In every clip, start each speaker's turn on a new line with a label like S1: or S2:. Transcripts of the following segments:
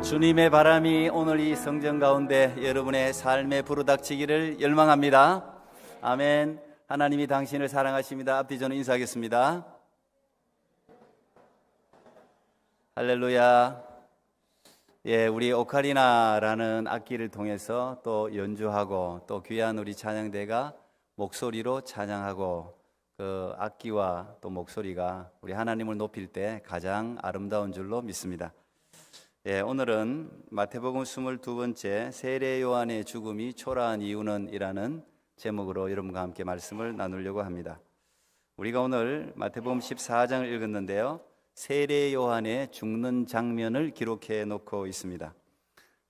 S1: 주님의 바람이 오늘 이 성전 가운데 여러분의 삶에 불어닥치기를 열망합니다. 아멘. 하나님이 당신을 사랑하십니다. 앞뒤 저는 인사하겠습니다. 할렐루야. 우리 오카리나라는 악기를 통해서 또 연주하고 또 귀한 우리 찬양대가 목소리로 찬양하고 그 악기와 또 목소리가 우리 하나님을 높일 때 가장 아름다운 줄로 믿습니다. 오늘은 마태복음 22번째 세례 요한의 죽음이 초라한 이유는 이라는 제목으로 여러분과 함께 말씀을 나누려고 합니다. 우리가 오늘 마태복음 14장을 읽었는데요, 세례 요한의 죽는 장면을 기록해 놓고 있습니다.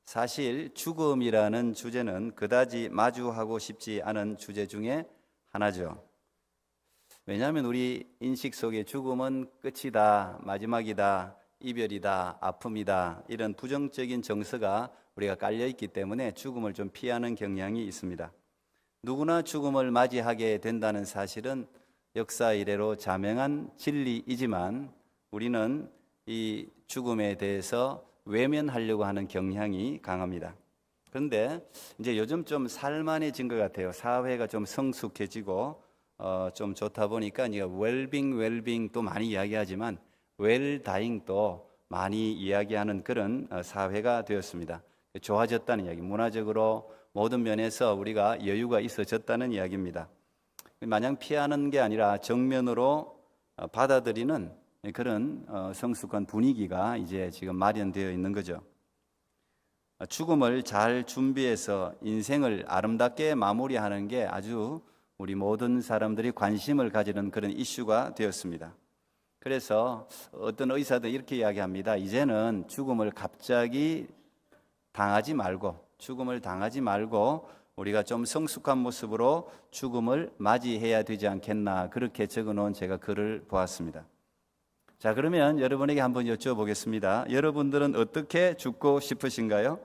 S1: 사실 죽음이라는 주제는 그다지 마주하고 싶지 않은 주제 중에 하나죠. 왜냐하면 우리 인식 속에 죽음은 끝이다, 마지막이다, 이별이다, 아픔이다, 이런 부정적인 정서가 우리가 깔려있기 때문에 죽음을 좀 피하는 경향이 있습니다. 누구나 죽음을 맞이하게 된다는 사실은 역사 이래로 자명한 진리이지만 우리는 이 죽음에 대해서 외면하려고 하는 경향이 강합니다. 그런데 이제 요즘 좀 살만해진 것 같아요. 사회가 좀 성숙해지고 좀 좋다 보니까 이제 웰빙도 많이 이야기하지만 웰다잉도 많이 이야기하는 그런 사회가 되었습니다. 좋아졌다는 이야기, 문화적으로 모든 면에서 우리가 여유가 있어졌다는 이야기입니다. 마냥 피하는 게 아니라 정면으로 받아들이는 그런 성숙한 분위기가 이제 지금 마련되어 있는 거죠. 죽음을 잘 준비해서 인생을 아름답게 마무리하는 게 아주 우리 모든 사람들이 관심을 가지는 그런 이슈가 되었습니다. 그래서 어떤 의사도 이렇게 이야기합니다. 이제는 죽음을 갑자기 죽음을 당하지 말고 우리가 좀 성숙한 모습으로 죽음을 맞이해야 되지 않겠나, 그렇게 적어놓은 제가 글을 보았습니다. 자, 그러면 여러분에게 한번 여쭤보겠습니다. 여러분들은 어떻게 죽고 싶으신가요?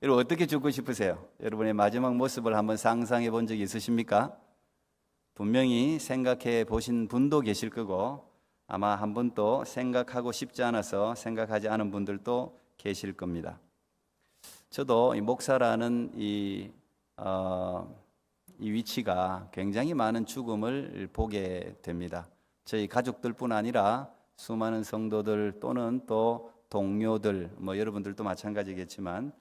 S1: 여러분 어떻게 죽고 싶으세요? 여러분의 마지막 모습을 한번 상상해 본 적이 있으십니까? 분명히 생각해 보신 분도 계실 거고 아마 한 번도 생각하고 싶지 않아서 생각하지 않은 분들도 계실 겁니다. 저도 이 목사라는 이 위치가 굉장히 많은 죽음을 보게 됩니다. 저희 가족들뿐 아니라 수많은 성도들 또는 또 동료들, 여러분들도 마찬가지겠지만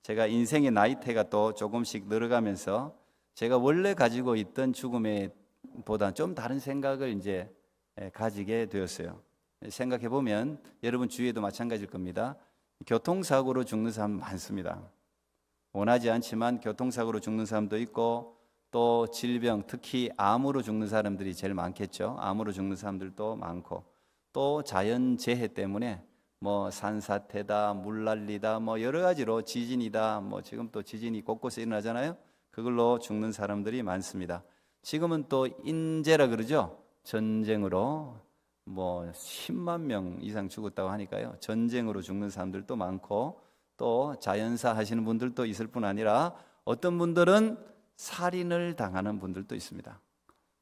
S1: 제가 인생의 나이대가 또 조금씩 늘어가면서 제가 원래 가지고 있던 죽음에 보다 좀 다른 생각을 이제 가지게 되었어요. 생각해 보면 여러분 주위에도 마찬가지일 겁니다. 교통사고로 죽는 사람 많습니다. 원하지 않지만 교통사고로 죽는 사람도 있고 또 질병, 특히 암으로 죽는 사람들이 제일 많겠죠. 암으로 죽는 사람들도 많고 또 자연재해 때문에 산사태다, 물난리다, 여러 가지로 지진이다, 지금 또 지진이 곳곳에 일어나잖아요. 그걸로 죽는 사람들이 많습니다. 지금은 또 인재라 그러죠. 전쟁으로 10만 명 이상 죽었다고 하니까요. 전쟁으로 죽는 사람들도 많고 또 자연사 하시는 분들도 있을 뿐 아니라 어떤 분들은 살인을 당하는 분들도 있습니다.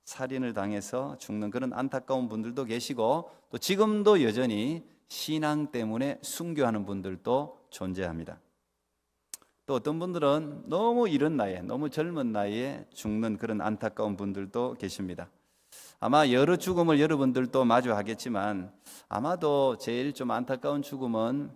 S1: 살인을 당해서 죽는 그런 안타까운 분들도 계시고 또 지금도 여전히 신앙 때문에 순교하는 분들도 존재합니다. 또 어떤 분들은 너무 이른 나이에, 너무 젊은 나이에 죽는 그런 안타까운 분들도 계십니다. 아마 여러 죽음을 여러분들도 마주하겠지만 아마도 제일 좀 안타까운 죽음은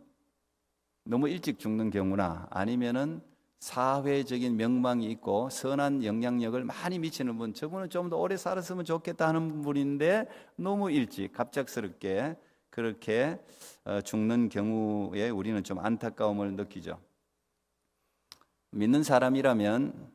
S1: 너무 일찍 죽는 경우나 아니면은 사회적인 명망이 있고 선한 영향력을 많이 미치는 분, 저분은 좀 더 오래 살았으면 좋겠다 하는 분인데 너무 일찍 갑작스럽게 그렇게 죽는 경우에 우리는 좀 안타까움을 느끼죠. 믿는 사람이라면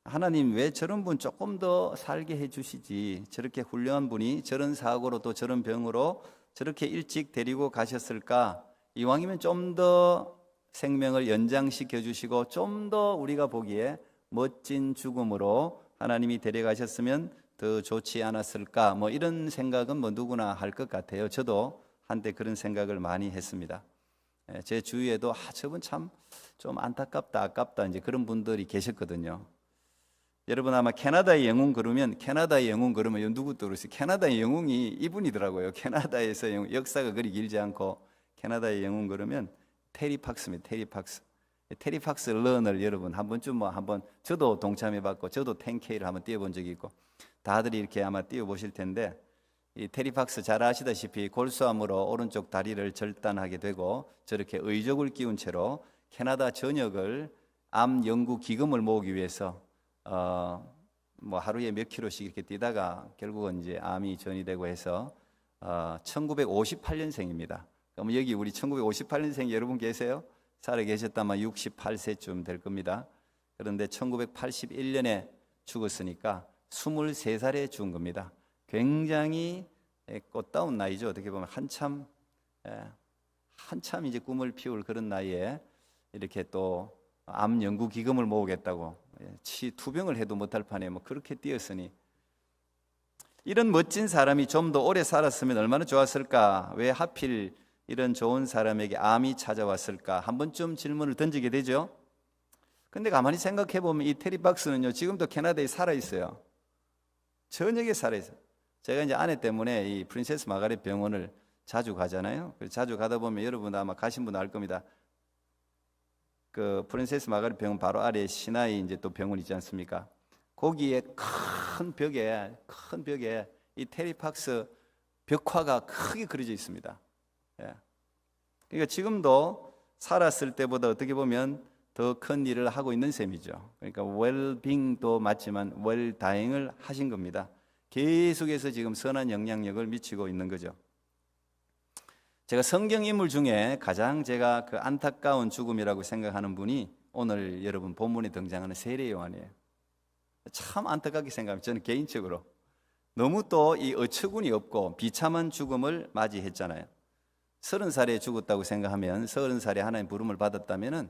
S1: 하나님 왜 저런 분 조금 더 살게 해주시지, 저렇게 훌륭한 분이 저런 사고로 또 저런 병으로 저렇게 일찍 데리고 가셨을까, 이왕이면 좀 더 생명을 연장시켜 주시고 좀 더 우리가 보기에 멋진 죽음으로 하나님이 데려가셨으면 더 좋지 않았을까, 이런 생각은 누구나 할 것 같아요. 저도 한때 그런 생각을 많이 했습니다. 제 주위에도 저분 참 좀 안타깝다, 아깝다, 이제 그런 분들이 계셨거든요. 여러분 아마 캐나다의 영웅 그러면 이거 누구 떠오르세요? 캐나다의 영웅이 이분이더라고요. 캐나다에서 역사가 그리 길지 않고 캐나다의 영웅 그러면 테리팍스입니다. 테리팍스. 테리팍스 런을 여러분 한 번쯤 한번 저도 동참해봤고 저도 10K를 한번 뛰어본 적이 있고 다들 이렇게 아마 뛰어보실 텐데 이 테리팍스 잘 아시다시피 골수암으로 오른쪽 다리를 절단하게 되고 저렇게 의족을 끼운 채로 캐나다 전역을 암 연구 기금을 모으기 위해서 뭐 하루에 몇 킬로씩 이렇게 뛰다가 결국은 이제 암이 전이되고 해서 1958년생입니다. 그럼 여기 우리 1958년생 여러분 계세요? 살아 계셨다면 68세쯤 될 겁니다. 그런데 1981년에 죽었으니까 23살에 죽은 겁니다. 굉장히 꽃다운 나이죠. 어떻게 보면 한참 이제 꿈을 피울 그런 나이에 이렇게 또 암 연구 기금을 모으겠다고 투병을 해도 못할 판에 뭐 그렇게 뛰었으니 이런 멋진 사람이 좀 더 오래 살았으면 얼마나 좋았을까? 왜 하필 이런 좋은 사람에게 암이 찾아왔을까? 한 번쯤 질문을 던지게 되죠. 근데 가만히 생각해 보면 이 테리박스는요 지금도 캐나다에 살아 있어요. 전역에 살아 있어요. 제가 이제 아내 때문에 이 프린세스 마가렛 병원을 자주 가잖아요. 자주 가다 보면 여러분 아마 가신 분 알 겁니다. 그 프린세스 마가렛 병원 바로 아래에 시나이 이제 또 병원 있지 않습니까? 거기에 큰 벽에 이 테리팍스 벽화가 크게 그려져 있습니다. 예. 그러니까 지금도 살았을 때보다 어떻게 보면 더 큰 일을 하고 있는 셈이죠. 그러니까 웰빙도 맞지만 웰다잉을 하신 겁니다. 계속해서 지금 선한 영향력을 미치고 있는 거죠. 제가 성경 인물 중에 가장 제가 그 안타까운 죽음이라고 생각하는 분이 오늘 여러분 본문에 등장하는 세례 요한이에요. 참 안타깝게 생각합니다. 저는 개인적으로 너무 또 이 어처구니 없고 비참한 죽음을 맞이했잖아요. 30살에 죽었다고 생각하면 30살에 하나님 부름을 받았다면은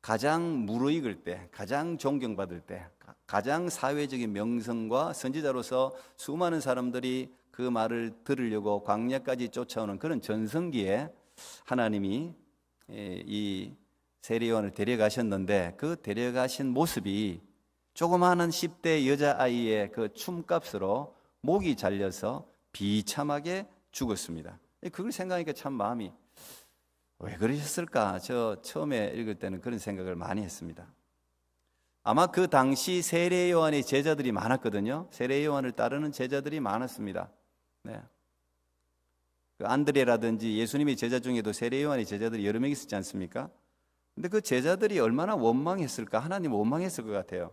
S1: 가장 무르익을 때, 가장 존경받을 때, 가장 사회적인 명성과 선지자로서 수많은 사람들이 그 말을 들으려고 광야까지 쫓아오는 그런 전성기에 하나님이 이 세례 요한을 데려가셨는데 그 데려가신 모습이 조그마한 10대 여자아이의 그 춤값으로 목이 잘려서 비참하게 죽었습니다. 그걸 생각하니까 참 마음이 왜 그러셨을까? 저 처음에 읽을 때는 그런 생각을 많이 했습니다. 아마 그 당시 세례 요한의 제자들이 많았거든요. 세례 요한을 따르는 제자들이 많았습니다. 네. 그 안드레라든지 예수님의 제자 중에도 세례 요한의 제자들이 여러 명 있었지 않습니까? 근데 그 제자들이 얼마나 원망했을까? 하나님 원망했을 것 같아요.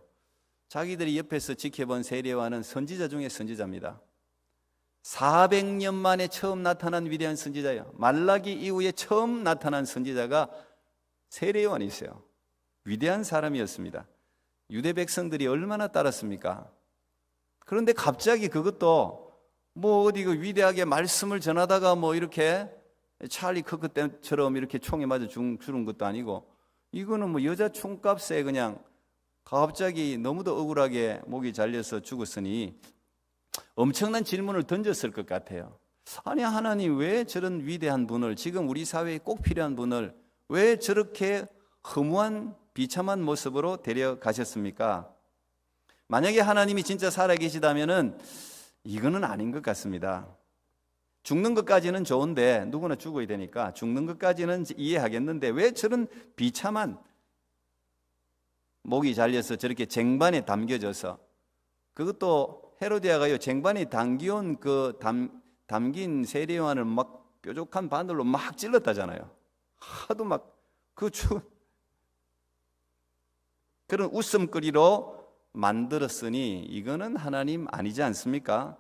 S1: 자기들이 옆에서 지켜본 세례 요한은 선지자 중에 선지자입니다. 400년 만에 처음 나타난 위대한 선지자예요. 말라기 이후에 처음 나타난 선지자가 세례 요한이었어요. 위대한 사람이었습니다. 유대 백성들이 얼마나 따랐습니까? 그런데 갑자기 그것도 뭐 어디 그 위대하게 말씀을 전하다가 뭐 이렇게 찰리 크크 때처럼 이렇게 총에 맞아 죽은 것도 아니고 이거는 뭐 여자 총값에 그냥 갑자기 너무도 억울하게 목이 잘려서 죽었으니 엄청난 질문을 던졌을 것 같아요. 아니 하나님 왜 저런 위대한 분을 지금 우리 사회에 꼭 필요한 분을 왜 저렇게 허무한 비참한 모습으로 데려가셨습니까? 만약에 하나님이 진짜 살아계시다면은 이거는 아닌 것 같습니다. 죽는 것까지는 좋은데 누구나 죽어야 되니까 죽는 것까지는 이해하겠는데 왜 저런 비참한 목이 잘려서 저렇게 쟁반에 담겨져서 그것도 헤로디아가요 쟁반에 담겨온 그 담긴 세례 요한을 막 뾰족한 바늘로 막 찔렀다잖아요. 하도 막 그런 웃음거리로 만들었으니 이거는 하나님 아니지 않습니까?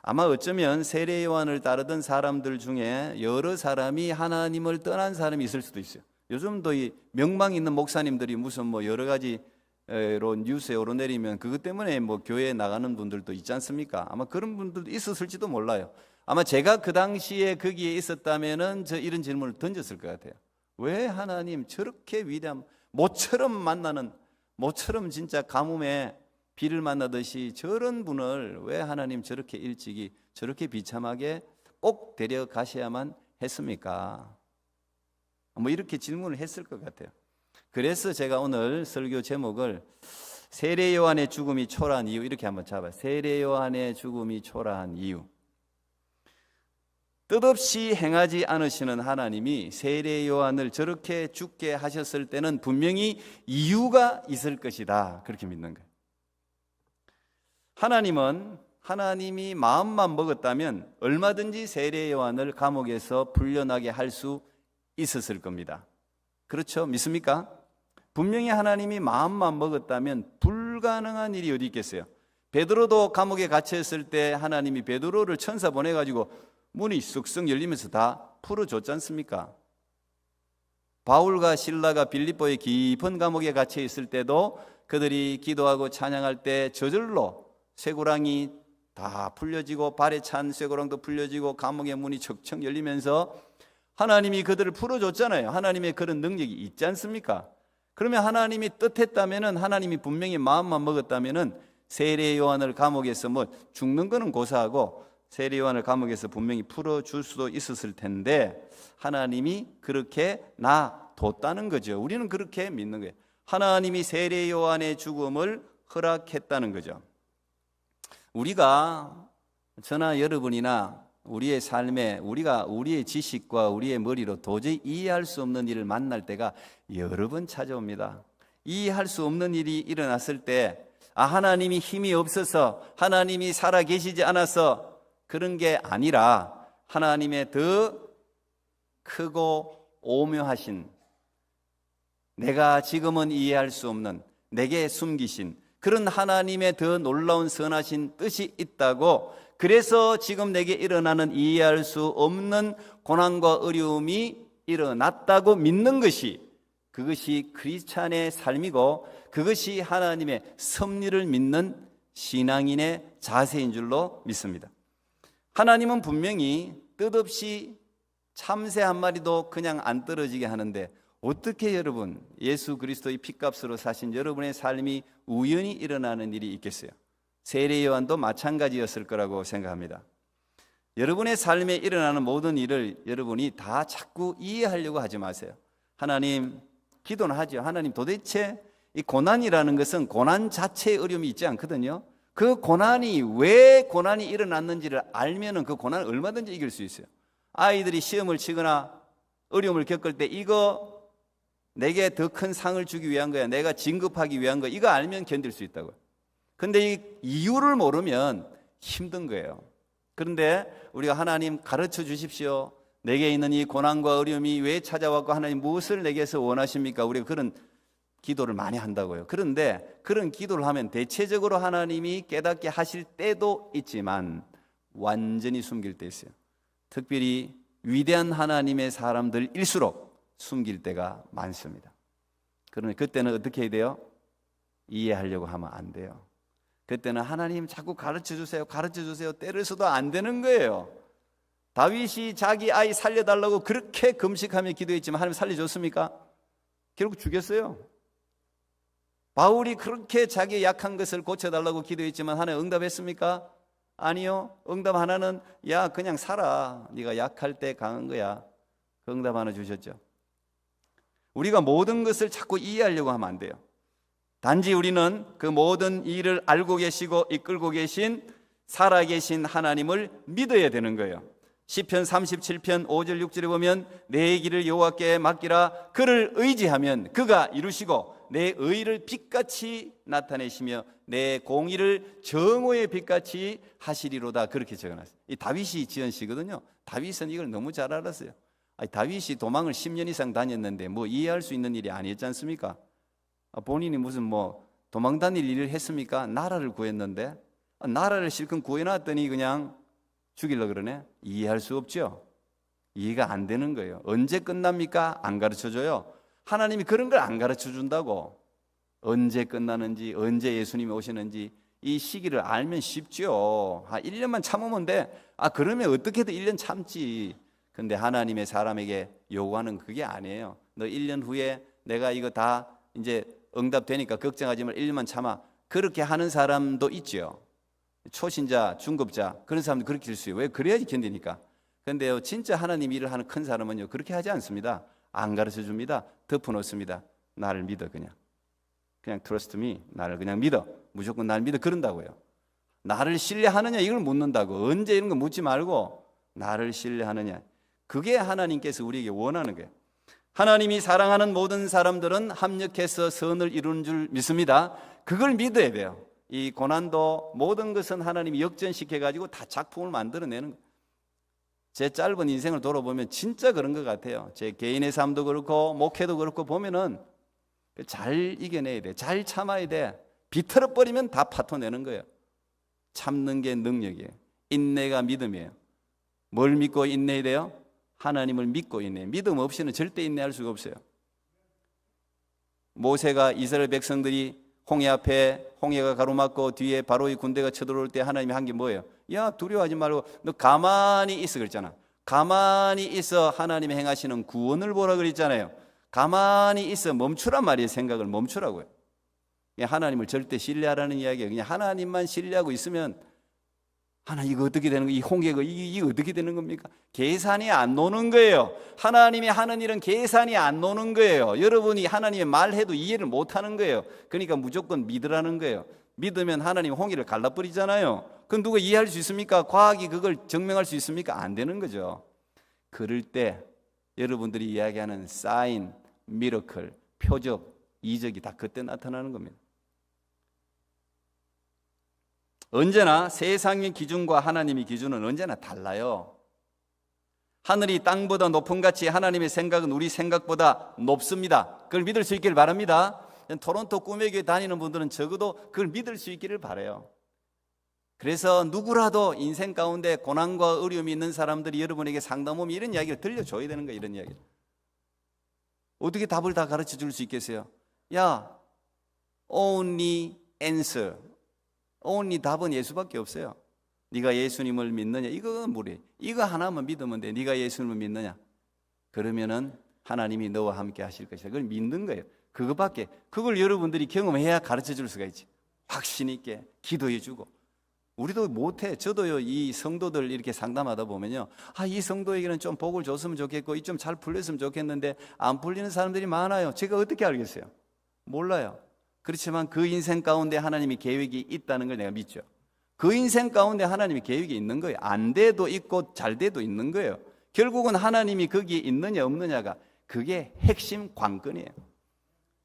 S1: 아마 어쩌면 세례 요한을 따르던 사람들 중에 여러 사람이 하나님을 떠난 사람이 있을 수도 있어요. 요즘도 이 명망 있는 목사님들이 무슨 뭐 여러 가지로 뉴스에 오르내리면 그것 때문에 뭐 교회에 나가는 분들도 있지 않습니까? 아마 그런 분들도 있었을지도 몰라요. 아마 제가 그 당시에 거기에 있었다면은 저 이런 질문을 던졌을 것 같아요. 왜 하나님 저렇게 위대한 모처럼 진짜 가뭄에 비를 만나듯이 저런 분을 왜 하나님 저렇게 일찍이 저렇게 비참하게 꼭 데려가셔야만 했습니까? 뭐 이렇게 질문을 했을 것 같아요. 그래서 제가 오늘 설교 제목을 세례 요한의 죽음이 초라한 이유 이렇게 한번 잡아요. 세례 요한의 죽음이 초라한 이유. 뜻없이 행하지 않으시는 하나님이 세례 요한을 저렇게 죽게 하셨을 때는 분명히 이유가 있을 것이다, 그렇게 믿는 거예요. 하나님이 마음만 먹었다면 얼마든지 세례 요한을 감옥에서 풀려나게 할 수 있었을 겁니다. 그렇죠? 믿습니까? 분명히 하나님이 마음만 먹었다면 불가능한 일이 어디 있겠어요? 베드로도 감옥에 갇혀있을 때 하나님이 베드로를 천사 보내가지고 문이 쑥쑥 열리면서 다 풀어줬지 않습니까? 바울과 실라가 빌립보의 깊은 감옥에 갇혀 있을 때도 그들이 기도하고 찬양할 때 저절로 쇠고랑이 다 풀려지고 발에 찬 쇠고랑도 풀려지고 감옥의 문이 척척 열리면서 하나님이 그들을 풀어줬잖아요. 하나님의 그런 능력이 있지 않습니까? 그러면 하나님이 뜻했다면은, 하나님이 분명히 마음만 먹었다면은 세례 요한을 감옥에서 죽는 거는 고사하고 세례 요한을 감옥에서 분명히 풀어줄 수도 있었을 텐데 하나님이 그렇게 놔뒀다는 거죠. 우리는 그렇게 믿는 거예요. 하나님이 세례 요한의 죽음을 허락했다는 거죠. 우리가, 저나 여러분이나 우리의 삶에 우리의 지식과 우리의 머리로 도저히 이해할 수 없는 일을 만날 때가 여러 번 찾아옵니다. 이해할 수 없는 일이 일어났을 때 하나님이 힘이 없어서, 하나님이 살아 계시지 않아서 그런 게 아니라 하나님의 더 크고 오묘하신, 내가 지금은 이해할 수 없는, 내게 숨기신 그런 하나님의 더 놀라운 선하신 뜻이 있다고, 그래서 지금 내게 일어나는 이해할 수 없는 고난과 어려움이 일어났다고 믿는 것이, 그것이 크리스찬의 삶이고 그것이 하나님의 섭리를 믿는 신앙인의 자세인 줄로 믿습니다. 하나님은 분명히 뜻없이 참새 한 마리도 그냥 안 떨어지게 하는데 어떻게 여러분, 예수 그리스도의 핏값으로 사신 여러분의 삶이 우연히 일어나는 일이 있겠어요? 세례 요한도 마찬가지였을 거라고 생각합니다. 여러분의 삶에 일어나는 모든 일을 여러분이 다 자꾸 이해하려고 하지 마세요. 하나님, 기도는 하죠. 하나님, 도대체 이 고난이라는 것은 고난 자체의 어려움이 있지 않거든요. 그 고난이 왜 고난이 일어났는지를 알면은 그 고난을 얼마든지 이길 수 있어요. 아이들이 시험을 치거나 어려움을 겪을 때 이거 내게 더 큰 상을 주기 위한 거야, 내가 진급하기 위한 거야, 이거 알면 견딜 수 있다고요. 근데 이 이유를 모르면 힘든 거예요. 그런데 우리가 하나님 가르쳐 주십시오, 내게 있는 이 고난과 어려움이 왜 찾아왔고 하나님 무엇을 내게서 원하십니까? 우리가 그런 기도를 많이 한다고요. 그런데 그런 기도를 하면 대체적으로 하나님이 깨닫게 하실 때도 있지만 완전히 숨길 때 있어요. 특별히 위대한 하나님의 사람들일수록 숨길 때가 많습니다. 그러면 그때는 어떻게 해야 돼요? 이해하려고 하면 안 돼요. 그때는 하나님 자꾸 가르쳐 주세요, 가르쳐 주세요, 때려서도 안 되는 거예요. 다윗이 자기 아이 살려달라고 그렇게 금식하며 기도했지만 하나님 살려줬습니까? 결국 죽였어요. 바울이 그렇게 자기 약한 것을 고쳐달라고 기도했지만 하나님 응답했습니까? 아니요. 응답 하나는 야 그냥 살아, 네가 약할 때 강한 거야. 그 응답 하나 주셨죠. 우리가 모든 것을 자꾸 이해하려고 하면 안 돼요. 단지 우리는 그 모든 일을 알고 계시고 이끌고 계신 살아계신 하나님을 믿어야 되는 거예요. 시편 37편 5절 6절에 보면 내 길을 여호와께 맡기라, 그를 의지하면 그가 이루시고 내 의를 빛같이 나타내시며 내 공의를 정오의 빛같이 하시리로다, 그렇게 적어놨어요. 이 다윗이 지은 시거든요. 다윗은 이걸 너무 잘 알았어요. 다윗이 도망을 10년 이상 다녔는데 뭐 이해할 수 있는 일이 아니었지 않습니까? 본인이 무슨 도망 다닐 일을 했습니까? 나라를 구했는데 나라를 실컷 구해놨더니 그냥 죽이려고 그러네. 이해할 수 없죠. 이해가 안 되는 거예요. 언제 끝납니까? 안 가르쳐줘요. 하나님이 그런 걸 안 가르쳐준다고. 언제 끝나는지, 언제 예수님이 오시는지 이 시기를 알면 쉽죠. 1년만 참으면 돼. 그러면 어떻게든 1년 참지. 근데 하나님의 사람에게 요구하는 그게 아니에요. 너 1년 후에 내가 이거 다 이제 응답되니까 걱정하지 말고 1년만 참아. 그렇게 하는 사람도 있죠. 초신자, 중급자, 그런 사람도 그렇게 될 수 있어요. 왜? 그래야지 견디니까. 그런데요, 진짜 하나님 일을 하는 큰 사람은요, 그렇게 하지 않습니다. 안 가르쳐 줍니다. 덮어놓습니다. 나를 믿어, 그냥 trust me, 나를 그냥 믿어, 무조건 나를 믿어, 그런다고요. 나를 신뢰하느냐 이걸 묻는다고. 언제, 이런 거 묻지 말고 나를 신뢰하느냐. 그게 하나님께서 우리에게 원하는 거예요. 하나님이 사랑하는 모든 사람들은 합력해서 선을 이루는 줄 믿습니다. 그걸 믿어야 돼요. 이 고난도 모든 것은 하나님이 역전시켜가지고 다 작품을 만들어내는 거예요. 제 짧은 인생을 돌아보면 진짜 그런 것 같아요. 제 개인의 삶도 그렇고 목회도 그렇고 보면은 잘 이겨내야 돼. 잘 참아야 돼. 비틀어버리면 다 파토내는 거예요. 참는 게 능력이에요. 인내가 믿음이에요. 뭘 믿고 인내해야 돼요? 하나님을 믿고 인내해요. 믿음 없이는 절대 인내할 수가 없어요. 모세가 이스라엘 백성들이 홍해 앞에 홍해가 가로막고 뒤에 바로의 군대가 쳐들어올 때 하나님이 한 게 뭐예요? 야, 두려워하지 말고 너 가만히 있어 그랬잖아. 가만히 있어 하나님이 행하시는 구원을 보라 그랬잖아요. 가만히 있어 멈추란 말이에요. 생각을 멈추라고요. 하나님을 절대 신뢰하라는 이야기예요. 그냥 하나님만 신뢰하고 있으면 하나님 이거 어떻게 되는 거예요? 이 홍해가 이게 어떻게 되는 겁니까? 계산이 안 노는 거예요. 하나님이 하는 일은 계산이 안 노는 거예요. 여러분이 하나님의 말해도 이해를 못 하는 거예요. 그러니까 무조건 믿으라는 거예요. 믿으면 하나님 홍해를 갈라버리잖아요. 그럼 누가 이해할 수 있습니까? 과학이 그걸 증명할 수 있습니까? 안 되는 거죠. 그럴 때 여러분들이 이야기하는 사인, 미러클, 표적, 이적이 다 그때 나타나는 겁니다. 언제나 세상의 기준과 하나님의 기준은 언제나 달라요. 하늘이 땅보다 높은 같이 하나님의 생각은 우리 생각보다 높습니다. 그걸 믿을 수 있기를 바랍니다. 토론토 꿈의 교회 다니는 분들은 적어도 그걸 믿을 수 있기를 바라요. 그래서 누구라도 인생 가운데 고난과 어려움이 있는 사람들이 여러분에게 상담 오면 이런 이야기를 들려줘야 되는 거예요. 이런 이야기를. 어떻게 답을 다 가르쳐 줄 수 있겠어요? 야, only answer. only 답은 예수밖에 없어요. 네가 예수님을 믿느냐? 이거 뭐래? 이거 하나만 믿으면 돼. 네가 예수님을 믿느냐? 그러면은 하나님이 너와 함께 하실 것이다. 그걸 믿는 거예요. 그것밖에. 그걸 여러분들이 경험해야 가르쳐 줄 수가 있지. 확신 있게 기도해 주고. 우리도 못해. 저도요, 이 성도들 이렇게 상담하다 보면요, 이 성도에게는 좀 복을 줬으면 좋겠고, 이 좀 잘 풀렸으면 좋겠는데 안 풀리는 사람들이 많아요. 제가 어떻게 알겠어요? 몰라요. 그렇지만 그 인생 가운데 하나님이 계획이 있다는 걸 내가 믿죠. 그 인생 가운데 하나님이 계획이 있는 거예요. 안 돼도 있고 잘 돼도 있는 거예요. 결국은 하나님이 거기에 있느냐 없느냐가 그게 핵심 관건이에요.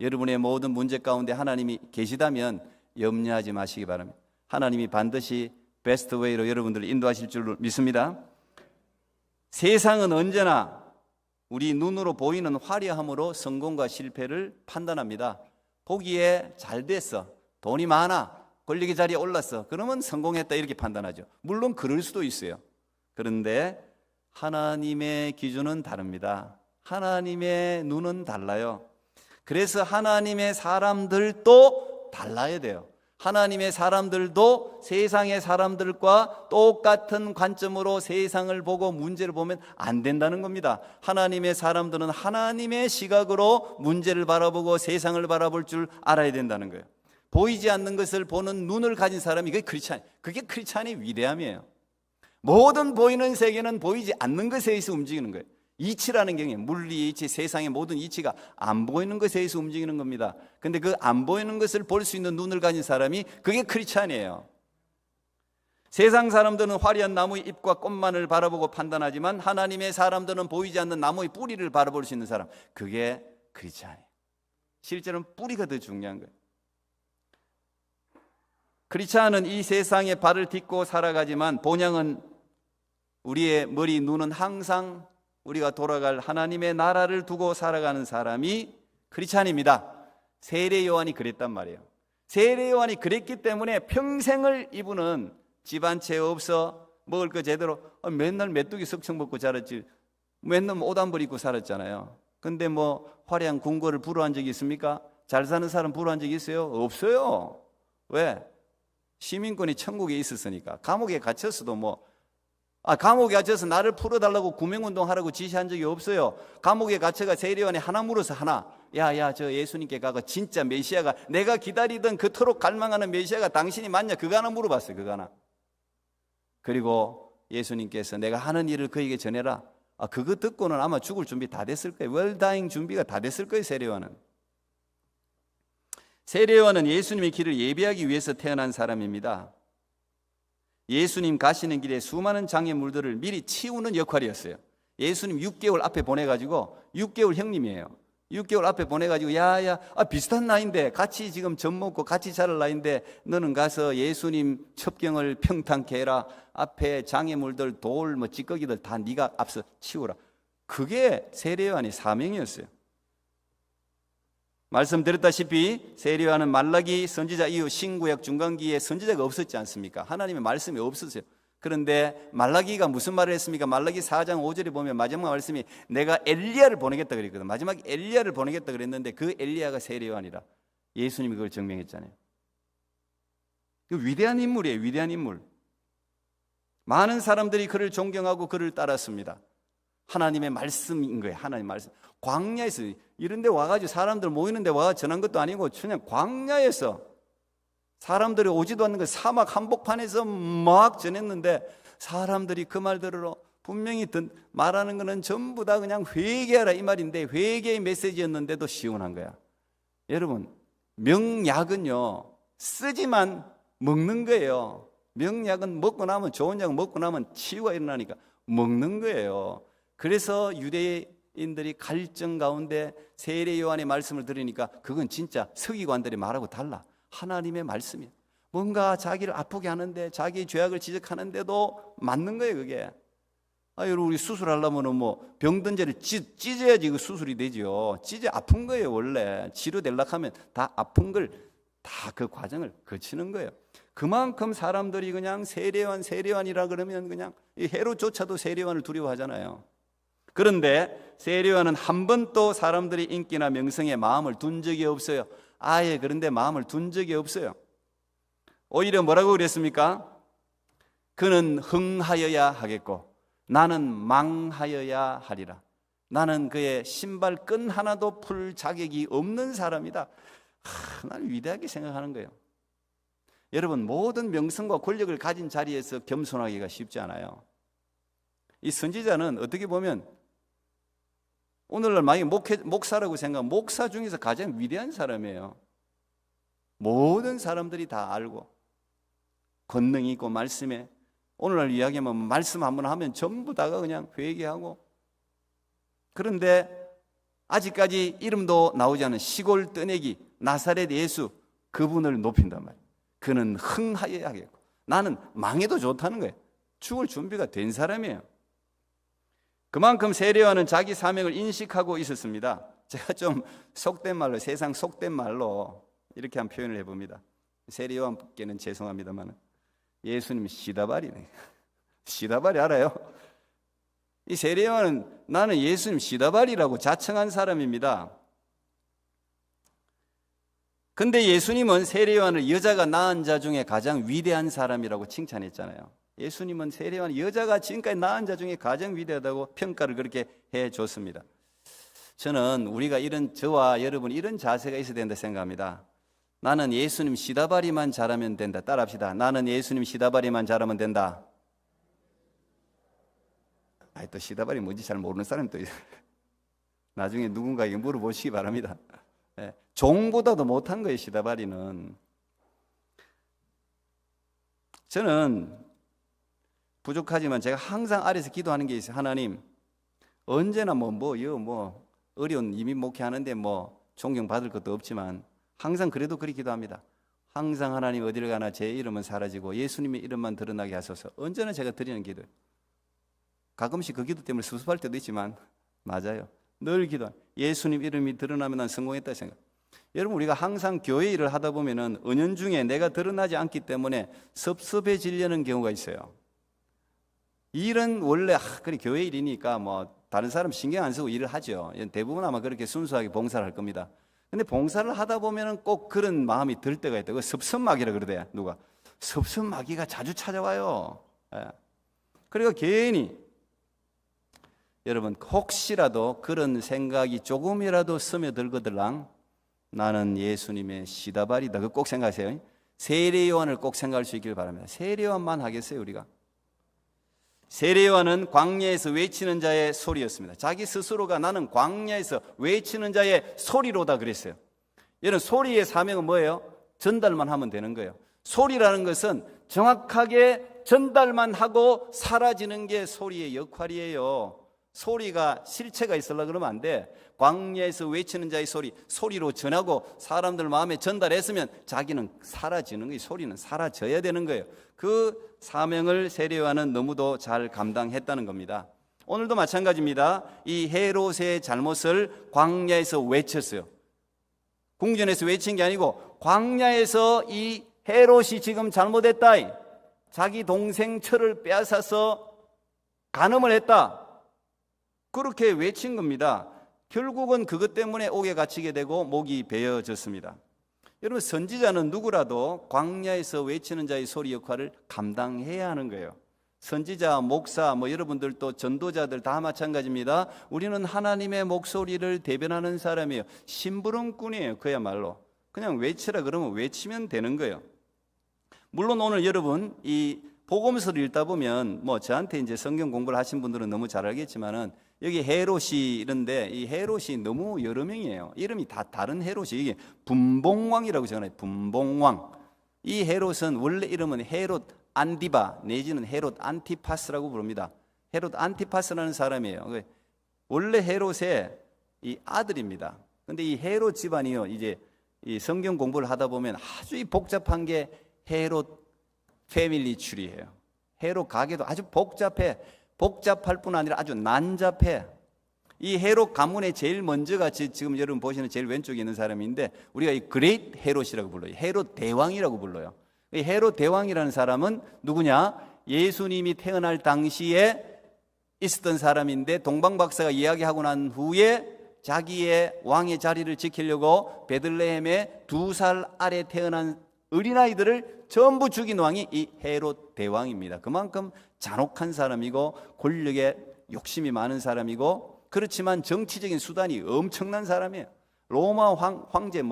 S1: 여러분의 모든 문제 가운데 하나님이 계시다면 염려하지 마시기 바랍니다. 하나님이 반드시 베스트 웨이로 여러분들을 인도하실 줄 믿습니다. 세상은 언제나 우리 눈으로 보이는 화려함으로 성공과 실패를 판단합니다. 보기에 잘 됐어, 돈이 많아, 권력의 자리에 올랐어, 그러면 성공했다 이렇게 판단하죠. 물론 그럴 수도 있어요. 그런데 하나님의 기준은 다릅니다. 하나님의 눈은 달라요. 그래서 하나님의 사람들도 달라야 돼요. 하나님의 사람들도 세상의 사람들과 똑같은 관점으로 세상을 보고 문제를 보면 안 된다는 겁니다. 하나님의 사람들은 하나님의 시각으로 문제를 바라보고 세상을 바라볼 줄 알아야 된다는 거예요. 보이지 않는 것을 보는 눈을 가진 사람이 그게 크리스찬의 위대함이에요. 모든 보이는 세계는 보이지 않는 것에 의해서 움직이는 거예요. 이치라는 경우에 물리 이치, 세상의 모든 이치가 안 보이는 것에 의해서 움직이는 겁니다. 근데 그 안 보이는 것을 볼 수 있는 눈을 가진 사람이 그게 크리스찬이에요. 세상 사람들은 화려한 나무의 잎과 꽃만을 바라보고 판단하지만 하나님의 사람들은 보이지 않는 나무의 뿌리를 바라볼 수 있는 사람, 그게 크리스찬이에요. 실제로는 뿌리가 더 중요한 거예요. 크리스찬은 이 세상에 발을 딛고 살아가지만 본향은 우리의 머리, 눈은 항상 우리가 돌아갈 하나님의 나라를 두고 살아가는 사람이 크리스찬입니다. 세례 요한이 그랬단 말이에요. 세례 요한이 그랬기 때문에 평생을 이분은 집 한 채 없어, 먹을 거 제대로, 맨날 메뚜기 석청 먹고 자랐지, 맨날 옷 한 벌 입고 살았잖아요. 근데 뭐 화려한 궁궐을 부러워한 적이 있습니까? 잘 사는 사람 부러워한 적이 있어요? 없어요. 왜? 시민권이 천국에 있었으니까. 감옥에 갇혔어도 감옥에 갇혀서 나를 풀어달라고 구명운동하라고 지시한 적이 없어요. 감옥에 갇혀가 세례요한이 하나 물어서 야, 저 예수님께 가가 진짜 메시아가, 내가 기다리던 그토록 갈망하는 메시아가 당신이 맞냐? 그거 하나 물어봤어요. 그거 하나. 그리고 예수님께서 내가 하는 일을 그에게 전해라. 그거 듣고는 아마 죽을 준비 다 됐을 거예요. 웰다잉 준비가 다 됐을 거예요. 세례요한은. 세례요한은 예수님의 길을 예비하기 위해서 태어난 사람입니다. 예수님 가시는 길에 수많은 장애물들을 미리 치우는 역할이었어요. 예수님 6개월 앞에 보내가지고, 6개월 형님이에요. 6개월 앞에 보내가지고, 야야, 비슷한 나이인데, 같이 지금 젖 먹고 같이 자랄 나이인데, 너는 가서 예수님 첩경을 평탄케 해라. 앞에 장애물들, 돌, 찌꺼기들 다 네가 앞서 치우라. 그게 세례요한의 사명이었어요. 말씀드렸다시피 세례요한은 말라기 선지자 이후 신구약 중간기에 선지자가 없었지 않습니까? 하나님의 말씀이 없었어요. 그런데 말라기가 무슨 말을 했습니까? 말라기 4장 5절에 보면 마지막 말씀이 내가 엘리야를 보내겠다 그랬거든. 마지막에 엘리야를 보내겠다 그랬는데 그 엘리야가 세례요한이라. 예수님이 그걸 증명했잖아요. 그 위대한 인물이에요. 위대한 인물. 많은 사람들이 그를 존경하고 그를 따랐습니다. 하나님의 말씀인 거예요. 하나님의 말씀. 광야에서 이런 데 와가지고 사람들 모이는 데 와가 전한 것도 아니고 그냥 광야에서 사람들이 오지도 않는 그 사막 한복판에서 막 전했는데 사람들이 그 말 들으러 분명히 말하는 거는 전부 다 그냥 회개하라 이 말인데 회개의 메시지였는데도 시원한 거야. 여러분, 명약은요 쓰지만 먹는 거예요. 명약은 먹고 나면, 좋은 약 먹고 나면 치유가 일어나니까 먹는 거예요. 그래서 유대인들이 갈증 가운데 세례 요한의 말씀을 들으니까 그건 진짜 서기관들이 말하고 달라. 하나님의 말씀이에요. 뭔가 자기를 아프게 하는데, 자기의 죄악을 지적하는데도 맞는 거예요, 그게. 여러분, 우리 수술하려면 병든지를 찢어야지 그 수술이 되죠. 찢어 아픈 거예요, 원래. 치료되려고 하면 다 아픈 걸 다 그 과정을 거치는 거예요. 그만큼 사람들이 그냥 세례요한이라 그러면 그냥 헤롯조차도 세례요한을 두려워하잖아요. 그런데 세례요한은 한 번도 사람들이 인기나 명성에 마음을 둔 적이 없어요. 아예 그런데 마음을 둔 적이 없어요. 오히려 뭐라고 그랬습니까? 그는 흥하여야 하겠고 나는 망하여야 하리라. 나는 그의 신발끈 하나도 풀 자격이 없는 사람이다. 나는 위대하게 생각하는 거예요. 여러분, 모든 명성과 권력을 가진 자리에서 겸손하기가 쉽지 않아요. 이 선지자는 어떻게 보면 오늘날 만약에 목사라고 생각하면 목사 중에서 가장 위대한 사람이에요. 모든 사람들이 다 알고 권능이 있고 말씀에, 오늘날 이야기하면 말씀 한번 하면 전부 다가 그냥 회개하고, 그런데 아직까지 이름도 나오지 않은 시골 떠내기 나사렛 예수, 그분을 높인단 말이에요. 그는 흥하여야 하겠고 나는 망해도 좋다는 거예요. 죽을 준비가 된 사람이에요. 그만큼 세례요한은 자기 사명을 인식하고 있었습니다. 제가 좀 속된 말로, 세상 속된 말로 이렇게 한 표현을 해봅니다. 세례요한께는 죄송합니다만 예수님 시다발이네. 시다발이 알아요? 이 세례요한은 나는 예수님 시다발이라고 자청한 사람입니다. 근데 예수님은 세례요한을 여자가 낳은 자 중에 가장 위대한 사람이라고 칭찬했잖아요. 예수님은 세례요한 여자가 지금까지 낳은 자 중에 가장 위대하다고 평가를 그렇게 해줬습니다. 저는 우리가 저와 여러분 이런 자세가 있어야 된다 생각합니다. 나는 예수님 시다바리만 잘하면 된다. 따라합시다. 나는 예수님 시다바리만 잘하면 된다. 또 시다바리 뭔지 잘 모르는 사람이 또 나중에 누군가에게 물어보시기 바랍니다. 종보다도 못한 거예요, 시다바리는. 저는 부족하지만 제가 항상 아래서 기도하는 게 있어요. 하나님, 언제나 어려운 이민 목회하는데 존경받을 것도 없지만 항상 그래도 그렇게 기도합니다. 항상 하나님 어디를 가나 제 이름은 사라지고 예수님의 이름만 드러나게 하소서. 언제나 제가 드리는 기도예요. 가끔씩 그 기도 때문에 섭섭할 때도 있지만 맞아요. 늘 기도해. 예수님 이름이 드러나면 난 성공했다 생각. 여러분, 우리가 항상 교회 일을 하다 보면은 은연중에 내가 드러나지 않기 때문에 섭섭해지려는 경우가 있어요. 이 일은 원래 그래 교회 일이니까 다른 사람 신경 안 쓰고 일을 하죠. 대부분 아마 그렇게 순수하게 봉사를 할 겁니다. 근데 봉사를 하다 보면은 꼭 그런 마음이 들 때가 있다. 그 섭섭마귀라 그러대요. 누가? 섭섭마귀가 자주 찾아와요. 그러니까 괜히 여러분, 혹시라도 그런 생각이 조금이라도 스며들거들랑 나는 예수님의 시다발이다. 그거 꼭 생각하세요. 세례요한을 꼭 생각할 수 있길 바랍니다. 세례요한만 하겠어요, 우리가? 세례요한은 광야에서 외치는 자의 소리였습니다. 자기 스스로가 나는 광야에서 외치는 자의 소리로다 그랬어요. 여러분, 소리의 사명은 뭐예요? 전달만 하면 되는 거예요. 소리라는 것은 정확하게 전달만 하고 사라지는 게 소리의 역할이에요. 소리가 실체가 있으려고 그러면 안 돼. 광야에서 외치는 자의 소리, 소리로 전하고 사람들 마음에 전달했으면 자기는 사라지는 거예요. 소리는 사라져야 되는 거예요. 그 사명을 세례요한은 너무도 잘 감당했다는 겁니다. 오늘도 마찬가지입니다. 이 헤롯의 잘못을 광야에서 외쳤어요. 궁전에서 외친 게 아니고 광야에서 이 헤롯이 지금 잘못했다, 자기 동생 철을 빼앗아서 간음을 했다, 그렇게 외친 겁니다. 결국은 그것 때문에 옥에 갇히게 되고 목이 베어졌습니다. 여러분, 선지자는 누구라도 광야에서 외치는 자의 소리 역할을 감당해야 하는 거예요. 선지자, 목사, 여러분들도 전도자들 다 마찬가지입니다. 우리는 하나님의 목소리를 대변하는 사람이에요. 심부름꾼이에요. 그야말로 그냥 외치라 그러면 외치면 되는 거예요. 물론 오늘 여러분 이 복음서를 읽다 보면 저한테 이제 성경 공부를 하신 분들은 너무 잘 알겠지만은 여기 헤롯이 이런데 이 헤롯이 너무 여러 명이에요. 이름이 다 다른 헤롯이, 이게 분봉왕이라고 적어놔요. 분봉왕. 이 헤롯은 원래 이름은 헤롯 안디바 내지는 헤롯 안티파스라고 부릅니다. 헤롯 안티파스라는 사람이에요. 원래 헤롯의 이 아들입니다. 근데 이 헤롯 집안이요, 이제 이 성경 공부를 하다 보면 아주 복잡한 게 헤롯 패밀리 추리예요. 헤롯 가게도 아주 복잡할 뿐 아니라 아주 난잡해. 이 헤롯 가문의 제일 먼저가 지금 여러분 보시는 제일 왼쪽에 있는 사람인데 우리가 이 그레이트 헤롯이라고 불러요. 헤롯 대왕이라고 불러요. 이 헤롯 대왕이라는 사람은 누구냐? 예수님이 태어날 당시에 있었던 사람인데 동방박사가 이야기하고 난 후에 자기의 왕의 자리를 지키려고 베들레헴에 2살 아래 태어난 어린아이들을 전부 죽인 왕이 이 헤롯 대왕입니다. 그만큼 잔혹한 사람이고 권력에 욕심이 많은 사람이고, 그렇지만 정치적인 수단이 엄청난 사람이에요. 로마 황제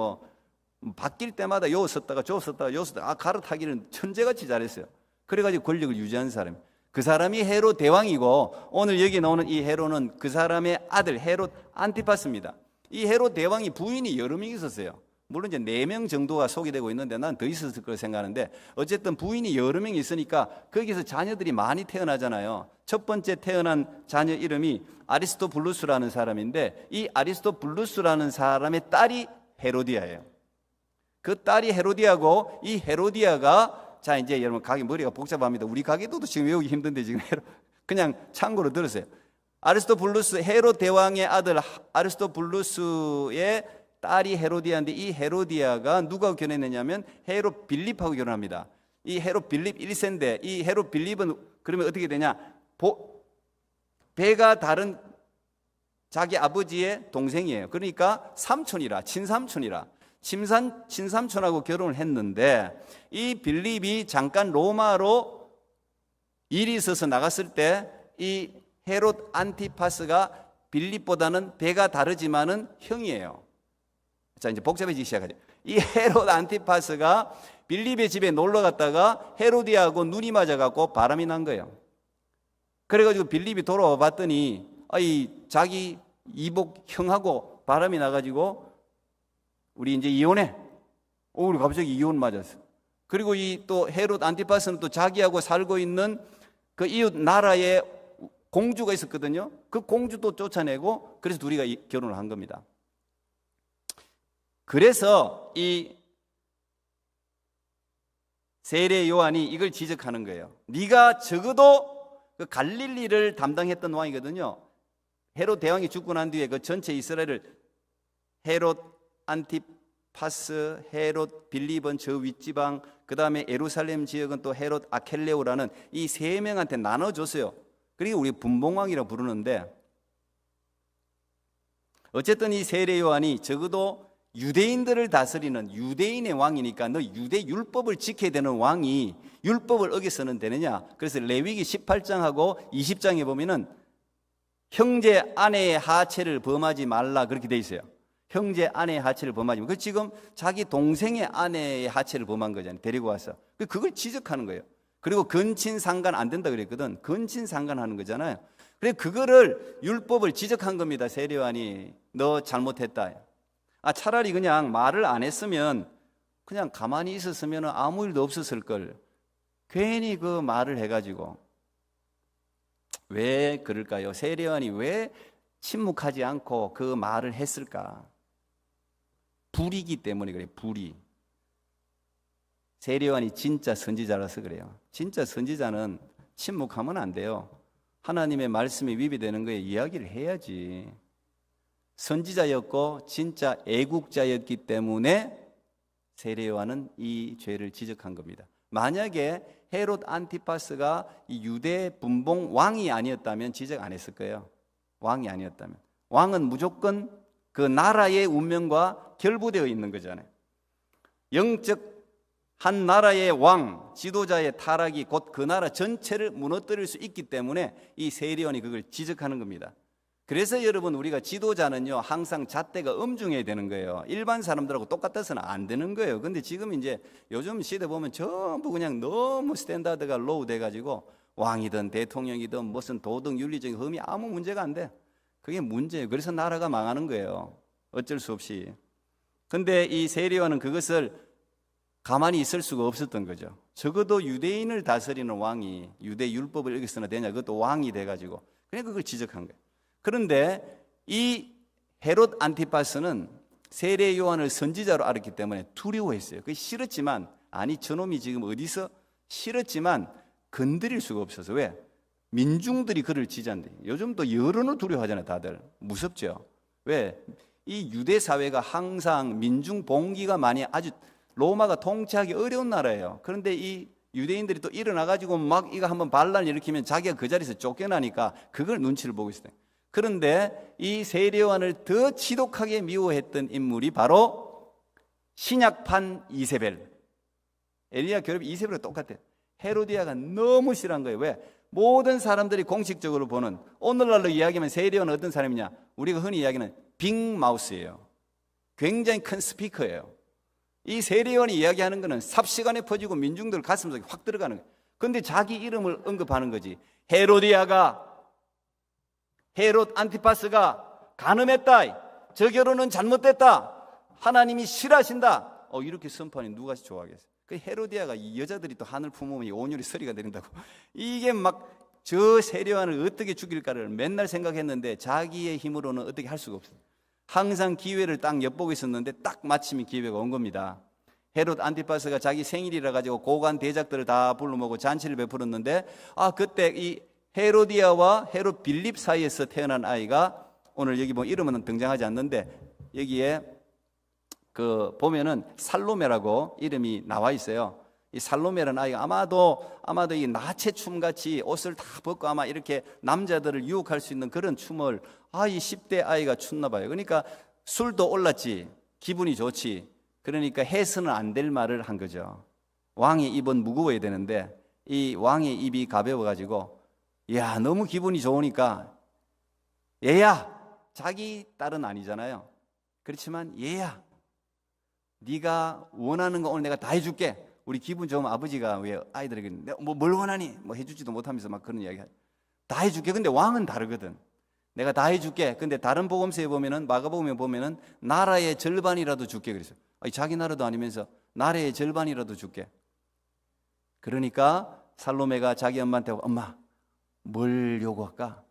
S1: 바뀔 때마다 요 썼다가 저 썼다가 요 썼다가 갈아타기는 천재같이 잘했어요. 그래가지고 권력을 유지한 사람. 그 사람이 헤롯 대왕이고, 오늘 여기 나오는 이 헤롯은 그 사람의 아들 헤롯 안티파스입니다. 이 헤롯 대왕이 부인이 여러 명 있었어요. 물론 이제 4명 정도가 소개되고 있는데 난 더 있었을 거라 생각하는데, 어쨌든 부인이 여러 명이 있으니까 거기서 자녀들이 많이 태어나잖아요. 첫 번째 태어난 자녀 이름이 아리스토블루스라는 사람인데, 이 아리스토블루스라는 사람의 딸이 헤로디아예요. 그 딸이 헤로디아고, 이 헤로디아가, 자 이제 여러분 가게 머리가 복잡합니다. 우리 가게도 지금 외우기 힘든데 지금 그냥 참고로 들으세요. 아리스토블루스, 헤롯 대왕의 아들 아리스토블루스의 딸이 헤로디아인데, 이 헤로디아가 누가 결혼했느냐면 헤롯 빌립하고 결혼합니다. 이 헤롯 빌립 1세인데 이 헤롯 빌립은 그러면 어떻게 되냐? 배가 다른 자기 아버지의 동생이에요. 그러니까 삼촌이라, 친삼촌이라. 친삼촌하고 결혼을 했는데, 이 빌립이 잠깐 로마로 일이 있어서 나갔을 때 이 헤롯 안티파스가 빌립보다는 배가 다르지만은 형이에요. 자, 이제 복잡해지기 시작하죠. 이 헤롯 안티파스가 빌립의 집에 놀러 갔다가 헤로디아하고 눈이 맞아갖고 바람이 난 거예요. 그래가지고 빌립이 돌아와 봤더니 자기 이복 형하고 바람이 나가지고 우리 이제 이혼해. 우리 갑자기 이혼 맞았어. 그리고 이 또 헤롯 안티파스는 또 자기하고 살고 있는 그 이웃 나라에 공주가 있었거든요. 그 공주도 쫓아내고, 그래서 둘이가 결혼을 한 겁니다. 그래서 이 세례 요한이 이걸 지적하는 거예요. 네가 적어도 그 갈릴리를 담당했던 왕이거든요. 헤롯 대왕이 죽고 난 뒤에 그 전체 이스라엘을 헤롯 안티파스, 헤롯 빌립은 저 윗지방, 그 다음에 예루살렘 지역은 또 헤롯 아켈레오라는 이 3명한테 나눠줬어요. 그리고 우리 분봉왕이라고 부르는데, 어쨌든 이 세례 요한이 적어도 유대인들을 다스리는 유대인의 왕이니까 너 유대 율법을 지켜야 되는 왕이 율법을 어겨서는 되느냐? 그래서 레위기 18장하고 20장에 보면은 형제 아내의 하체를 범하지 말라 그렇게 돼 있어요. 형제 아내의 하체를 범하지 말라. 그 지금 자기 동생의 아내의 하체를 범한 거잖아요. 데리고 와서. 그걸 지적하는 거예요. 그리고 근친 상간 안 된다 그랬거든. 근친 상간하는 거잖아요. 그래서 그거를 율법을 지적한 겁니다. 세례 요한이 너 잘못했다. 차라리 그냥 말을 안 했으면, 그냥 가만히 있었으면 아무 일도 없었을 걸. 괜히 그 말을 해가지고 왜 그럴까요? 세례요한이 왜 침묵하지 않고 그 말을 했을까? 불이기 때문에 그래요. 불이. 세례요한이 진짜 선지자라서 그래요. 진짜 선지자는 침묵하면 안 돼요. 하나님의 말씀이 위배되는 거에 이야기를 해야지. 선지자였고 진짜 애국자였기 때문에 세례요한은 이 죄를 지적한 겁니다. 만약에 헤롯 안티파스가 이 유대 분봉 왕이 아니었다면 지적 안 했을 거예요. 왕이 아니었다면. 왕은 무조건 그 나라의 운명과 결부되어 있는 거잖아요. 영적 한 나라의 왕, 지도자의 타락이 곧 그 나라 전체를 무너뜨릴 수 있기 때문에 이 세례요한이 그걸 지적하는 겁니다. 그래서 여러분, 우리가 지도자는요 항상 잣대가 엄중해야 되는 거예요. 일반 사람들하고 똑같아서는 안 되는 거예요. 근데 지금 이제 요즘 시대 보면 전부 그냥 너무 스탠다드가 로우 돼가지고 왕이든 대통령이든 무슨 도덕 윤리적인 흠이 아무 문제가 안 돼. 그게 문제예요. 그래서 나라가 망하는 거예요. 어쩔 수 없이. 근데 이 세례요한은 그것을 가만히 있을 수가 없었던 거죠. 적어도 유대인을 다스리는 왕이 유대 율법을 어겼으나 되냐, 그것도 왕이 돼가지고 그냥 그걸 지적한 거예요. 그런데 이 헤롯 안티파스는 세례 요한을 선지자로 알았기 때문에 두려워했어요. 그게 싫었지만, 아니 저놈이 지금 어디서, 싫었지만 건드릴 수가 없어서. 왜? 민중들이 그를 지지한대. 요즘도 여론을 두려워하잖아요. 다들 무섭죠. 왜? 이 유대 사회가 항상 민중 봉기가 많이, 아주 로마가 통치하기 어려운 나라예요. 그런데 이 유대인들이 또 일어나가지고 막 이거 한번 반란을 일으키면 자기가 그 자리에서 쫓겨나니까 그걸 눈치를 보고 있어요. 그런데 이 세례 요한을 더 지독하게 미워했던 인물이 바로 신약판 이세벨. 엘리야 결합 이세벨과 똑같아요. 헤로디아가 너무 싫어한 거예요. 왜? 모든 사람들이 공식적으로 보는, 오늘날로 이야기하면 세례 요한은 어떤 사람이냐? 우리가 흔히 이야기하는 빅마우스예요. 굉장히 큰 스피커예요. 이 세례 요한이 이야기하는 거는 삽시간에 퍼지고 민중들 가슴속에 확 들어가는 거예요. 그런데 자기 이름을 언급하는 거지. 헤로디아가, 헤롯 안티파스가 간음했다, 저 결혼은 잘못됐다, 하나님이 싫어하신다, 이렇게 선포하니 누가 좋아하겠어요? 그 헤로디아가, 이 여자들이 또 하늘 품으면 온유리 서리가 내린다고, 이게 막 저 세례 요한을 어떻게 죽일까를 맨날 생각했는데 자기의 힘으로는 어떻게 할 수가 없어요. 항상 기회를 딱 엿보고 있었는데 딱 마침 기회가 온 겁니다. 헤롯 안티파스가 자기 생일이라 가지고 고관 대작들을 다 불러 모으고 잔치를 베풀었는데, 그때 이 헤로디아와 헤롯 빌립 사이에서 태어난 아이가, 오늘 여기 뭐 이름은 등장하지 않는데 여기에 그 보면은 살로메라고 이름이 나와 있어요. 이 살로메라는 아이가 아마도 이 나체 춤 같이 옷을 다 벗고 아마 이렇게 남자들을 유혹할 수 있는 그런 춤을 이 10대 아이가 췄나 봐요. 그러니까 술도 올랐지, 기분이 좋지. 그러니까 해서는 안 될 말을 한 거죠. 왕의 입은 무거워야 되는데 이 왕의 입이 가벼워가지고, 야, 너무 기분이 좋으니까, 얘야, 자기 딸은 아니잖아요. 그렇지만 얘야, 네가 원하는 거 오늘 내가 다 해줄게. 우리 기분 좋으면 아버지가 왜 아이들에게 뭘 원하니? 뭐 해주지도 못하면서 막 그런 이야기, 다 해줄게. 근데 왕은 다르거든. 내가 다 해줄게. 근데 다른 복음서에 보면은, 마가복음에 보면은 나라의 절반이라도 줄게 그랬어요. 자기 나라도 아니면서 나라의 절반이라도 줄게. 그러니까 살로메가 자기 엄마한테, 엄마 뭘 요구할까?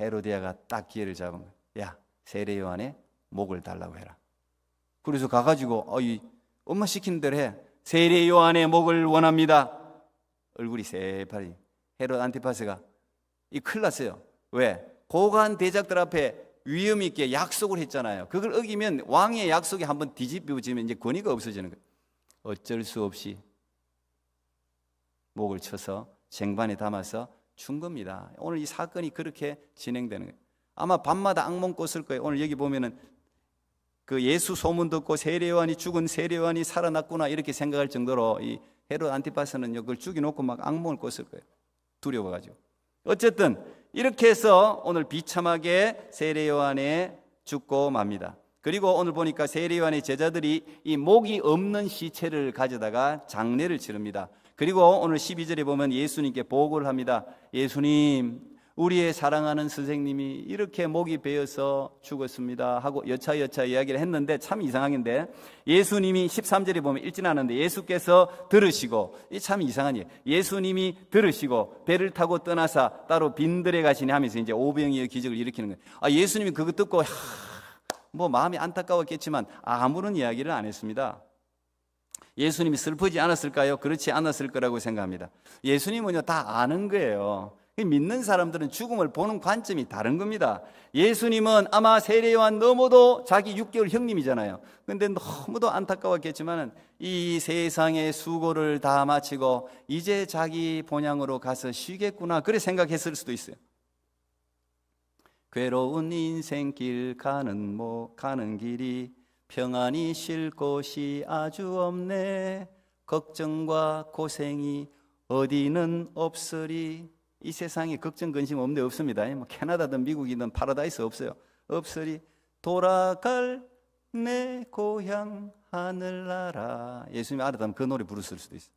S1: 헤로디아가 딱 기회를 잡은 거야. 야, 세례 요한의 목을 달라고 해라. 그래서 가가지고 엄마 시키는 대로 해. 세례 요한의 목을 원합니다. 얼굴이 새파리. 헤롯 안티파스가 큰일 났어요. 왜? 고관 대작들 앞에 위험 있게 약속을 했잖아요. 그걸 어기면 왕의 약속이 한번 뒤집어지면 이제 권위가 없어지는 거예요. 어쩔 수 없이 목을 쳐서 쟁반에 담아서 준 겁니다. 오늘 이 사건이 그렇게 진행되는 거예요. 아마 밤마다 악몽 꿨을 거예요. 오늘 여기 보면은 그 예수 소문 듣고 세례 요한이 죽은 세례 요한이 살아났구나 이렇게 생각할 정도로 이 헤롯 안티파스는 그걸 죽여놓고 막 악몽을 꿨을 거예요. 두려워가지고. 어쨌든 이렇게 해서 오늘 비참하게 세례 요한에 죽고 맙니다. 그리고 오늘 보니까 세례 요한의 제자들이 이 목이 없는 시체를 가져다가 장례를 치릅니다. 그리고 오늘 12절에 보면 예수님께 보고를 합니다. 예수님, 우리의 사랑하는 선생님이 이렇게 목이 베어서 죽었습니다 하고 여차여차 이야기를 했는데 참 이상한데, 예수님이 13절에 보면 읽진 않았는데 예수께서 들으시고, 이 참 이상한 일, 예수님이 들으시고 배를 타고 떠나사 따로 빈들에 가시니 하면서 이제 오병이어 기적을 일으키는 거예요. 예수님이 그거 듣고 뭐 마음이 안타까웠겠지만 아무런 이야기를 안 했습니다. 예수님이 슬프지 않았을까요? 그렇지 않았을 거라고 생각합니다. 예수님은요 다 아는 거예요. 믿는 사람들은 죽음을 보는 관점이 다른 겁니다. 예수님은 아마 세례요한 너무도 자기 6개월 형님이잖아요. 근데 너무도 안타까웠겠지만 이 세상의 수고를 다 마치고 이제 자기 본향으로 가서 쉬겠구나, 그래 생각했을 수도 있어요. 괴로운 인생길 가는 길이 평안히 쉴 곳이 아주 없네. 걱정과 고생이 어디는 없으리. 이 세상에 걱정 근심 없는 데 없습니다. 뭐 캐나다든 미국이든 파라다이스 없어요. 없으리. 돌아갈 내 고향 하늘나라. 예수님이 알았다면 그 노래 부르실 수도 있어요.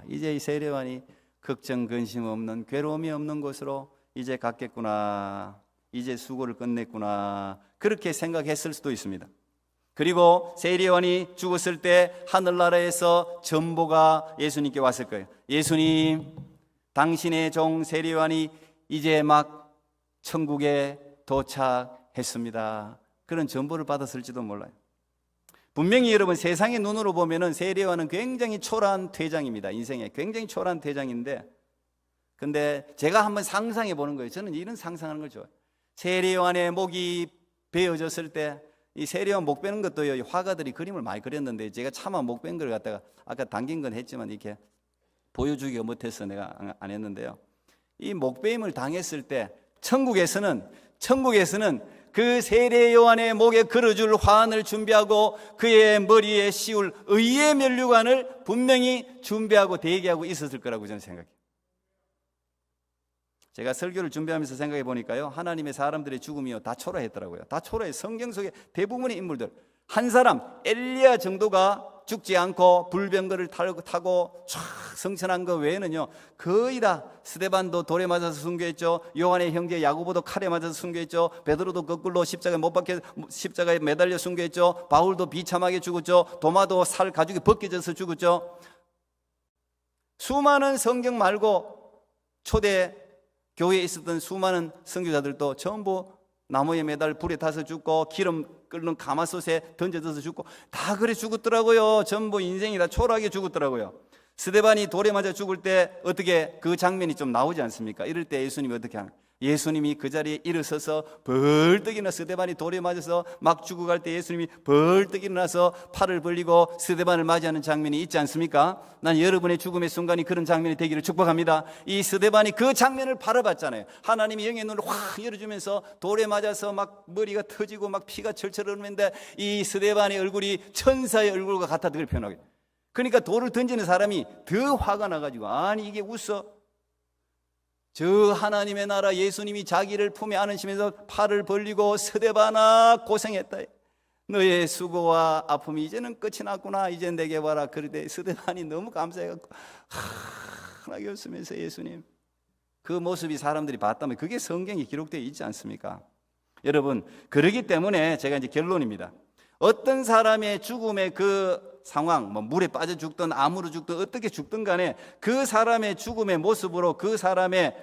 S1: 이제 이 세례요한이 걱정 근심 없는, 괴로움이 없는 곳으로 이제 갔겠구나, 이제 수고를 끝냈구나, 그렇게 생각했을 수도 있습니다. 그리고 세례요한이 죽었을 때 하늘나라에서 전보가 예수님께 왔을 거예요. 예수님, 당신의 종 세례요한이 이제 막 천국에 도착했습니다. 그런 전보를 받았을지도 몰라요. 분명히 여러분, 세상의 눈으로 보면은 세례요한은 굉장히 초라한 퇴장입니다. 인생에 굉장히 초라한 퇴장인데, 근데 제가 한번 상상해 보는 거예요. 저는 이런 상상하는 걸 좋아해요. 세례요한의 목이 베어졌을 때, 이 세례요한 목 베는 것도요, 화가들이 그림을 많이 그렸는데 제가 차마 목 뺀 걸 갖다가 아까 당긴 건 했지만 이렇게 보여주기가 못해서 내가 안 했는데요. 이 목베임을 당했을 때 천국에서는 그 세례요한의 목에 걸어줄 화환을 준비하고 그의 머리에 씌울 의의 면류관을 분명히 준비하고 대기하고 있었을 거라고 저는 생각해요. 제가 설교를 준비하면서 생각해 보니까요, 하나님의 사람들의 죽음이요 다 초라했더라고요. 다 초라해. 성경 속의 대부분의 인물들, 한 사람 엘리야 정도가 죽지 않고 불병거를 타고 쫙 성천한 거 외에는요 거의 다, 스데반도 돌에 맞아서 순교했죠. 요한의 형제 야고보도 칼에 맞아서 순교했죠. 베드로도 거꾸로 십자가에 매달려 순교했죠. 바울도 비참하게 죽었죠. 도마도 살 가죽이 벗겨져서 죽었죠. 수많은 성경 말고 초대 교회에 있었던 수많은 선교사들도 전부 나무에 매달 불에 타서 죽고 기름 끓는 가마솥에 던져져서 죽고 다 그래 죽었더라고요. 전부 인생이 다 초라하게 죽었더라고요. 스데반이 돌에 맞아 죽을 때 어떻게 그 장면이 좀 나오지 않습니까? 이럴 때 예수님이 어떻게 하는? 예수님이 그 자리에 일어서서 벌떡 일어나, 스데반이 돌에 맞아서 막 죽어갈 때 예수님이 벌떡 일어나서 팔을 벌리고 스데반을 맞이하는 장면이 있지 않습니까? 난 여러분의 죽음의 순간이 그런 장면이 되기를 축복합니다. 이 스데반이 그 장면을 바라봤잖아요. 하나님이 영의 눈을 확 열어주면서 돌에 맞아서 막 머리가 터지고 막 피가 철철 흐르는데 이 스데반의 얼굴이 천사의 얼굴과 같아, 그걸 표현하게. 그러니까 돌을 던지는 사람이 더 화가 나가지고, 아니 이게 웃어? 저 하나님의 나라 예수님이 자기를 품에 안으시면서 팔을 벌리고 스데반아 고생했다, 너의 수고와 아픔이 이제는 끝이 났구나, 이제 내게 와라. 그런데 스데반이 너무 감사해갖고 환하게 웃으면서 예수님, 그 모습이 사람들이 봤다면 그게 성경에 기록되어 있지 않습니까? 여러분, 그러기 때문에 제가 이제 결론입니다. 어떤 사람의 죽음의 그 상황, 뭐 물에 빠져 죽든 암으로 죽든 어떻게 죽든 간에 그 사람의 죽음의 모습으로 그 사람의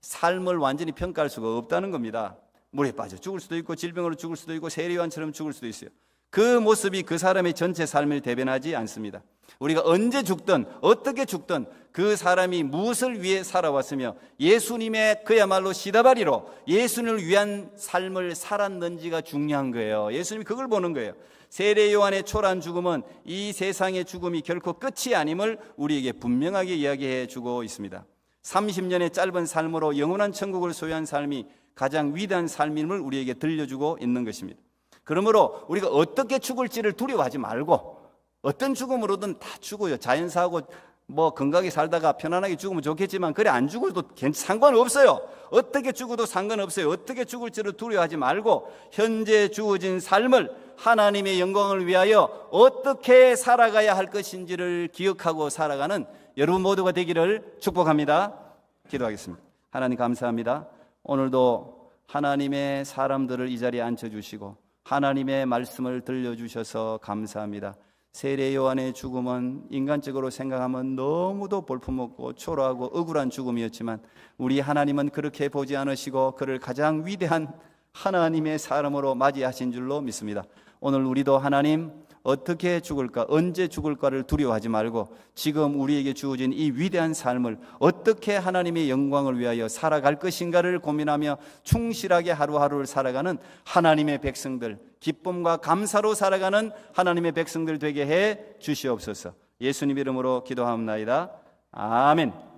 S1: 삶을 완전히 평가할 수가 없다는 겁니다. 물에 빠져 죽을 수도 있고 질병으로 죽을 수도 있고 세례요한처럼 죽을 수도 있어요. 그 모습이 그 사람의 전체 삶을 대변하지 않습니다. 우리가 언제 죽든 어떻게 죽든 그 사람이 무엇을 위해 살아왔으며 예수님의 그야말로 시다바리로 예수님을 위한 삶을 살았는지가 중요한 거예요. 예수님이 그걸 보는 거예요. 세례요한의 초라한 죽음은 이 세상의 죽음이 결코 끝이 아님을 우리에게 분명하게 이야기해 주고 있습니다. 30년의 짧은 삶으로 영원한 천국을 소유한 삶이 가장 위대한 삶임을 우리에게 들려주고 있는 것입니다. 그러므로 우리가 어떻게 죽을지를 두려워하지 말고, 어떤 죽음으로든 다 죽어요. 자연사하고 뭐 건강하게 살다가 편안하게 죽으면 좋겠지만 그래 안 죽어도 상관없어요. 어떻게 죽어도 상관없어요. 어떻게 죽을지를 두려워하지 말고 현재 주어진 삶을 하나님의 영광을 위하여 어떻게 살아가야 할 것인지를 기억하고 살아가는 여러분 모두가 되기를 축복합니다. 기도하겠습니다. 하나님 감사합니다. 오늘도 하나님의 사람들을 이 자리에 앉혀주시고 하나님의 말씀을 들려주셔서 감사합니다. 세례 요한의 죽음은 인간적으로 생각하면 너무도 볼품없고 초라하고 억울한 죽음이었지만 우리 하나님은 그렇게 보지 않으시고 그를 가장 위대한 하나님의 사람으로 맞이하신 줄로 믿습니다. 오늘 우리도 하나님 어떻게 죽을까, 언제 죽을까를 두려워하지 말고 지금 우리에게 주어진 이 위대한 삶을 어떻게 하나님의 영광을 위하여 살아갈 것인가를 고민하며 충실하게 하루하루를 살아가는 하나님의 백성들, 기쁨과 감사로 살아가는 하나님의 백성들 되게 해 주시옵소서. 예수님 이름으로 기도하옵나이다. 아멘.